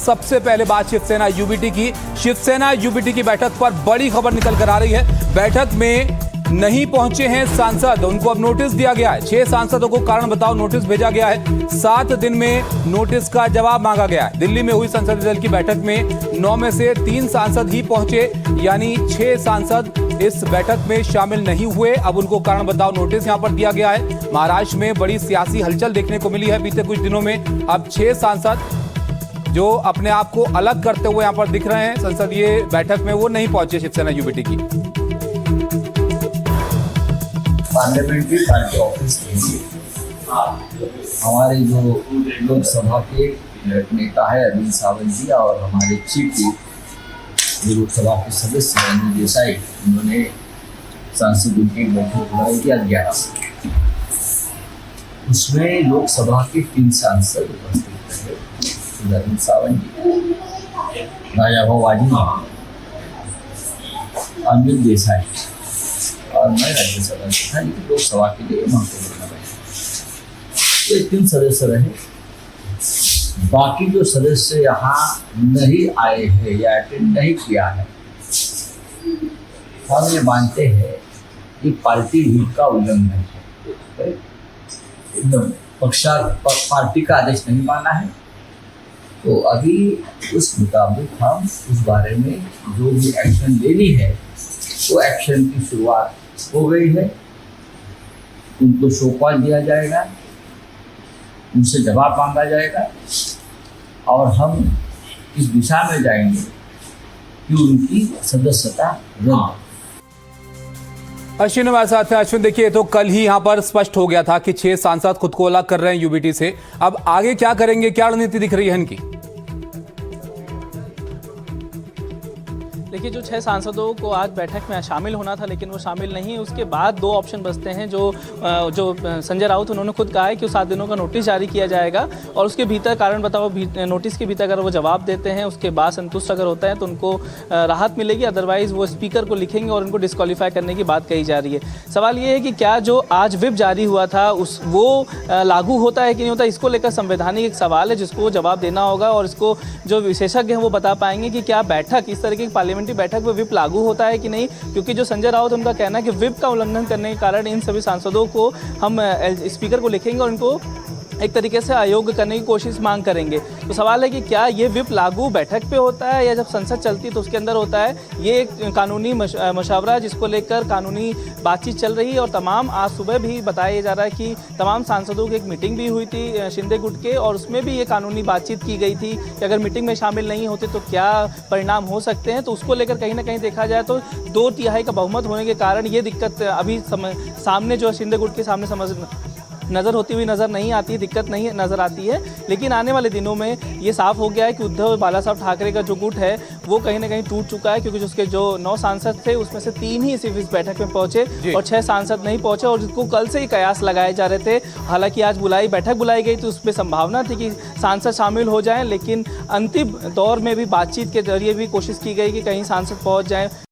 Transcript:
सबसे पहले बात शिवसेना यूबीटी की। शिवसेना यूबीटी की बैठक पर बड़ी खबर निकल कर आ रही है। बैठक में नहीं पहुंचे हैं सांसद, उनको अब नोटिस दिया गया है। 6 सांसदों को कारण बताओ नोटिस भेजा गया है। 7 दिन में नोटिस का जवाब मांगा गया है। दिल्ली में हुई संसदीय दल की बैठक में 9 में से 3 सांसद ही पहुंचे, यानी 6 सांसद इस बैठक में शामिल नहीं हुए। अब उनको कारण बताओ नोटिस यहां पर दिया गया है। महाराष्ट्र में बड़ी सियासी हलचल देखने को मिली है बीते कुछ दिनों में। अब 6 सांसद जो अपने आप को अलग करते हुए यहां पर दिख रहे हैं संसदीय बैठक में, वो नहीं पहुंचे शिवसेना यूबीटी की। पार्लियामेंट्री पार्टी ऑफिस के लिए हमारे जो लोकसभा के नेता है अरविंद सावंत जी और हमारे चीफ जो लोकसभा के सदस्य अनिल देसाई, उन्होंने सांसदों की बैठक बुलाई थी 11 से। उसमें लोकसभा के 3 सांसद उपस्थित रहे, अरविंद सावंत जी, राजाभाऊ वाजपेयी, अनिल देसाई और मैं राज्यसभा से था, लेकिन लोकसभा के लिए महत्वपूर्ण रहे। तो 3 सदस्य रहे। बाकी जो सदस्य यहाँ नहीं आए हैं या अटेंड नहीं किया है, हम ये मानते हैं कि पार्टी व्हिप का उल्लंघन है। एकदम पार्टी का आदेश नहीं माना है। तो अभी उस मुताबिक हम उस बारे में जो भी एक्शन लेनी है वो एक्शन की शुरुआत हो गई है। उनको सौंपा दिया जाएगा, उनसे जवाब मांगा जाएगा और हम इस दिशा में जाएंगे कि उनकी सदस्यता रद्द। अश्विन हमारे साथ हैं। अश्विन, देखिए तो कल ही यहाँ पर स्पष्ट हो गया था कि 6 सांसद खुद को अलग कर रहे हैं यूबीटी से। अब आगे क्या करेंगे, क्या रणनीति दिख रही है इनकी? देखिए, जो 6 सांसदों को आज बैठक में शामिल होना था लेकिन वो शामिल नहीं। उसके बाद 2 ऑप्शन बचते हैं। जो संजय राउत उन्होंने खुद कहा है कि 7 दिनों का नोटिस जारी किया जाएगा और उसके भीतर कारण बताओ नोटिस के भीतर अगर वो जवाब देते हैं, उसके बाद संतुष्ट अगर होता है तो उनको राहत मिलेगी। अदरवाइज वो स्पीकर को लिखेंगे और उनको डिस्क्वालीफाई करने की बात कही जा रही है। सवाल ये है कि क्या जो आज व्हिप जारी हुआ था वो लागू होता है कि नहीं होता, इसको लेकर संवैधानिक एक सवाल है जिसको जवाब देना होगा और इसको जो विशेषज्ञ हैं वो बता पाएंगे कि क्या बैठक इस तरह की पार्लियामेंट्री बैठक में व्हिप लागू होता है कि नहीं। क्योंकि जो संजय राउत उनका कहना है कि व्हिप का उल्लंघन करने के कारण इन सभी सांसदों को हम स्पीकर को लिखेंगे और इनको एक तरीके से अयोग्य करने की कोशिश मांग करेंगे। तो सवाल है कि क्या ये व्हिप लागू बैठक पे होता है या जब संसद चलती है तो उसके अंदर होता है। ये एक कानूनी मशवरा जिसको लेकर कानूनी बातचीत चल रही है और तमाम आज सुबह भी बताया जा रहा है कि तमाम सांसदों की एक मीटिंग भी हुई थी शिंदे गुट के और उसमें भी ये कानूनी बातचीत की गई थी कि अगर मीटिंग में शामिल नहीं होते तो क्या परिणाम हो सकते हैं। तो उसको लेकर कहीं ना कहीं देखा जाए तो 2/3 का बहुमत होने के कारण ये दिक्कत अभी सामने जो शिंदे गुट के सामने नज़र होती हुई नज़र नहीं आती है, दिक्कत नहीं नज़र आती है। लेकिन आने वाले दिनों में ये साफ हो गया है कि उद्धव बाला साहब ठाकरे का जो गुट है वो कहीं ना कहीं टूट चुका है, क्योंकि उसके जो 9 सांसद थे उसमें से 3 ही सिर्फ इस बैठक में पहुंचे और 6 सांसद नहीं पहुंचे और जिसको कल से ही कयास लगाए जा रहे थे। हालांकि आज बैठक बुलाई गई तो उस पर संभावना थी कि सांसद शामिल हो जाएं, लेकिन अंतिम दौर में भी बातचीत के जरिए भी कोशिश की गई कि कहीं सांसद पहुँच जाएँ।